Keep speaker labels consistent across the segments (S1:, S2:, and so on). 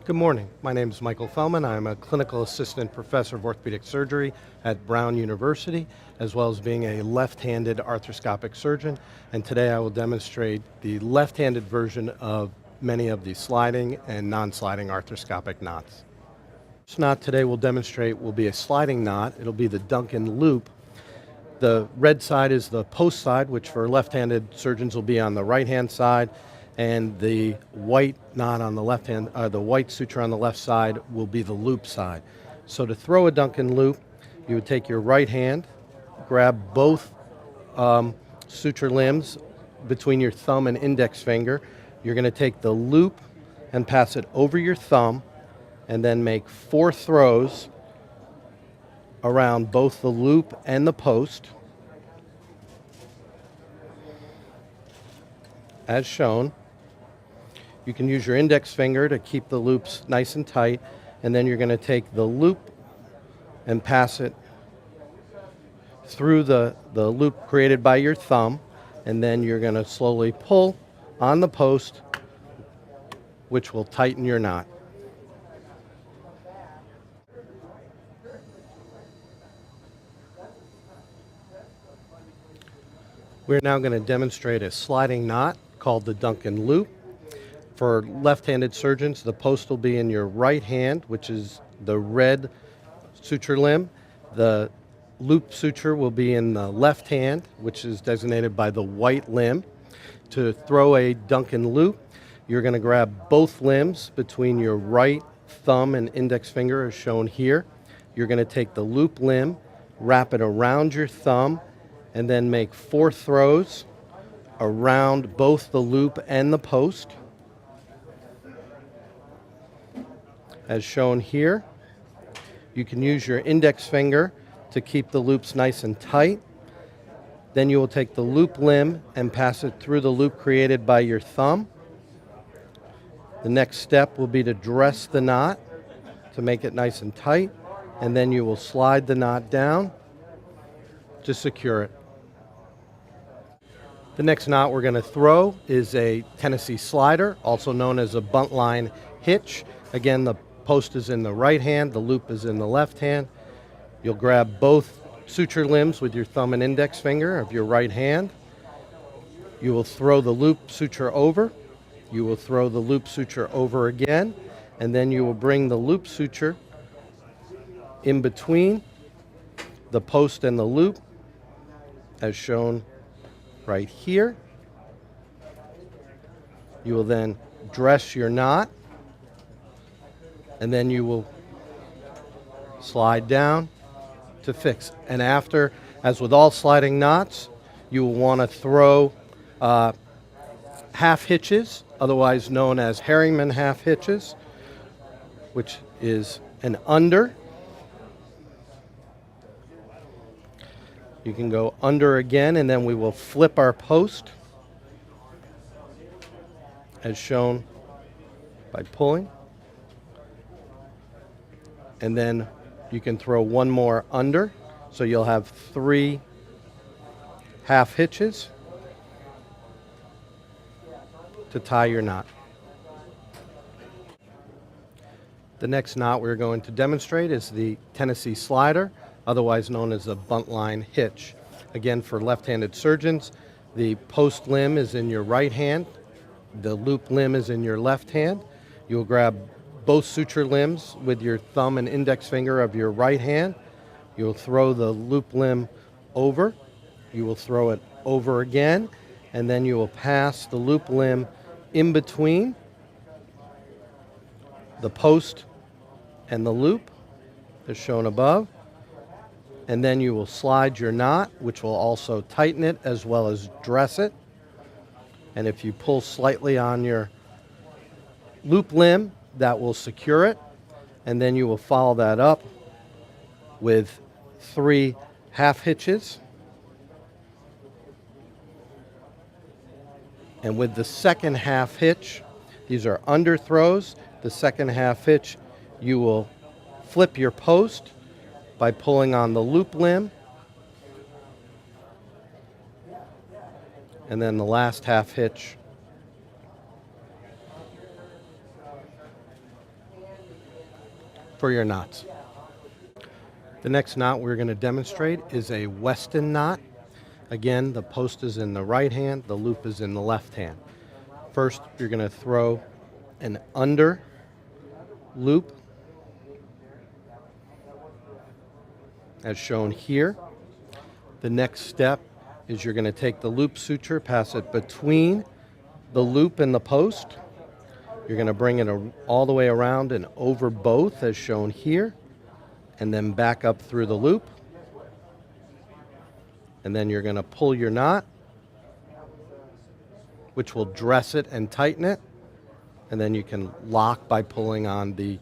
S1: Good morning. My name is Michael Feldman. I'm a clinical assistant professor of orthopedic surgery at Brown University, as well as being a left-handed arthroscopic surgeon. And today I will demonstrate the left-handed version of many of the sliding and non-sliding arthroscopic knots. This knot today we'll demonstrate will be a sliding knot. It'll be the Duncan loop. The red side is the post side, which for left-handed surgeons will be on the right-hand side, and the white knot on the left hand, the white suture on the left side will be the loop side. So to throw a Duncan loop, you would take your right hand, grab both suture limbs between your thumb and index finger. You're going to take the loop and pass it over your thumb, and then make 4 throws around both the loop and the post, as shown. You can use your index finger to keep the loops nice and tight, and then you're going to take the loop and pass it through the loop created by your thumb, and then you're going to slowly pull on the post, which will tighten your knot. We're now going to demonstrate a sliding knot called the Duncan loop. For left-handed surgeons, the post will be in your right hand, which is the red suture limb. The loop suture will be in the left hand, which is designated by the white limb. To throw a Duncan loop, you're going to grab both limbs between your right thumb and index finger, as shown here. You're going to take the loop limb, wrap it around your thumb, and then make 4 throws around both the loop and the post, as shown here. You can use your index finger to keep the loops nice and tight. Then you will take the loop limb and pass it through the loop created by your thumb. The next step will be to dress the knot to make it nice and tight, and then you will slide the knot down to secure it. The next knot we're going to throw is a Tennessee slider, also known as a buntline hitch. Again, the post is in the right hand, the loop is in the left hand. You'll grab both suture limbs with your thumb and index finger of your right hand. You will throw the loop suture over. You will throw the loop suture over again, and then you will bring the loop suture in between the post and the loop, as shown right here. You will then dress your knot, and then you will slide down to fix. And after, as with all sliding knots, you will want to throw half hitches, otherwise known as Herringman half hitches, which is an under. You can go under again, and then we will flip our post, as shown by pulling. And then you can throw one more under, so you'll have 3 half hitches to tie your knot. The next knot we're going to demonstrate is the Tennessee slider, otherwise known as a buntline hitch. Again, for left-handed surgeons, the post limb is in your right hand, the loop limb is in your left hand. You'll grab both suture limbs with your thumb and index finger of your right hand. You'll throw the loop limb over. You will throw it over again, and then you will pass the loop limb in between the post and the loop, as shown above. And then you will slide your knot, which will also tighten it as well as dress it. And if you pull slightly on your loop limb, that will secure it. And then you will follow that up with 3 half hitches. And with the second half hitch, these are under throws. The second half hitch, you will flip your post by pulling on the loop limb. And then the last half hitch for your knots. The next knot we're going to demonstrate is a Weston knot. Again, the post is in the right hand, the loop is in the left hand. First, you're going to throw an under loop as shown here. The next step is you're going to take the loop suture, pass it between the loop and the post. You're going to bring it all the way around and over both as shown here, and then back up through the loop. And then you're going to pull your knot, which will dress it and tighten it. And then you can lock by pulling on the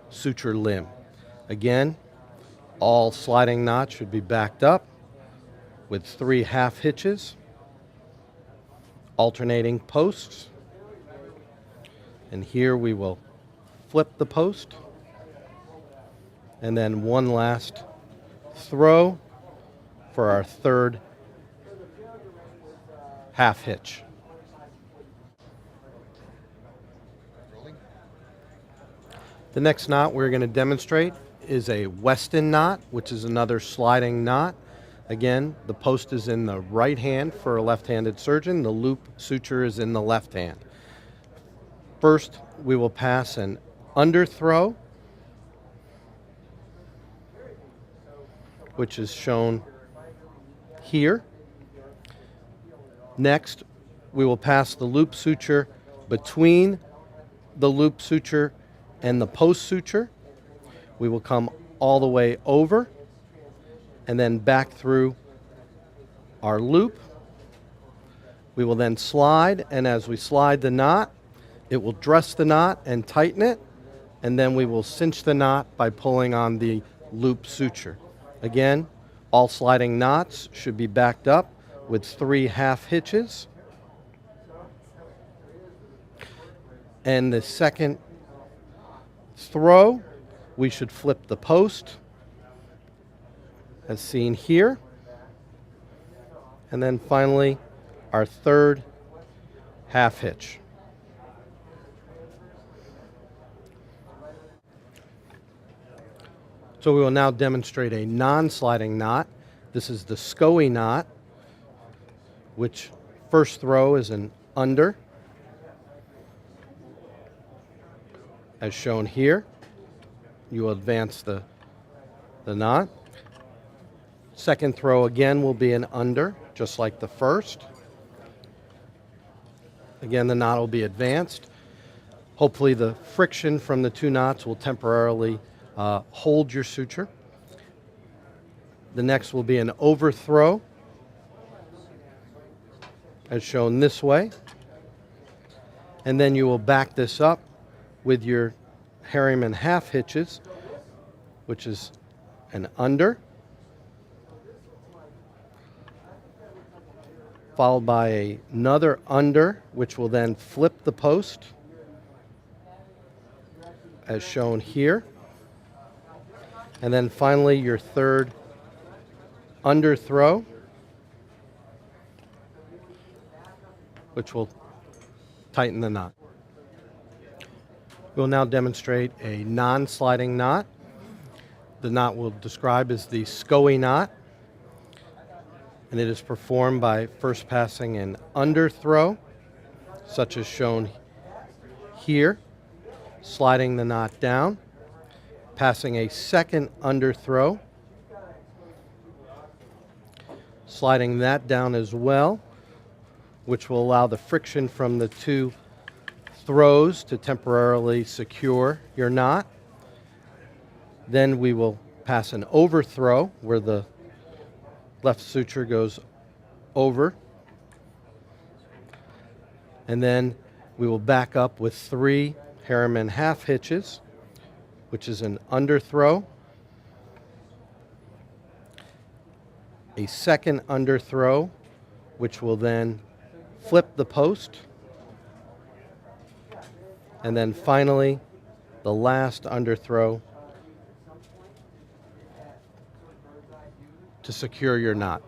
S1: suture limb. Again, all sliding knots should be backed up with 3 half hitches, alternating posts. And here we will flip the post, and then one last throw for our third half hitch. The next knot we're going to demonstrate is a Weston knot, which is another sliding knot. Again, the post is in the right hand for a left-handed surgeon. The loop suture is in the left hand. First, we will pass an underthrow, which is shown here. Next, we will pass the loop suture between the loop suture and the post suture. We will come all the way over and then back through our loop. We will then slide, and as we slide the knot, it will dress the knot and tighten it, and then we will cinch the knot by pulling on the loop suture. Again, all sliding knots should be backed up with 3 half hitches. And the second throw, we should flip the post, as seen here. And then finally, our third half hitch. So we will now demonstrate a non-sliding knot. This is the SCOE knot, which first throw is an under, as shown here. You will advance the knot. Second throw again will be an under, just like the first. Again, the knot will be advanced. Hopefully the friction from the 2 knots will temporarily hold your suture. The next will be an overthrow, as shown this way. And then you will back this up with your Harriman half hitches, which is an under, followed by another under, which will then flip the post, as shown here. And then finally your third underthrow, which will tighten the knot. We'll now demonstrate a non-sliding knot. The knot we'll describe as the SCOE knot, and it is performed by first passing an underthrow, such as shown here, sliding the knot down, passing a second underthrow, sliding that down as well, which will allow the friction from the 2 throws to temporarily secure your knot. Then we will pass an overthrow where the left suture goes over. And then we will back up with 3 Harriman half hitches, which is an underthrow, a second underthrow, which will then flip the post, and then finally the last underthrow to secure your knot.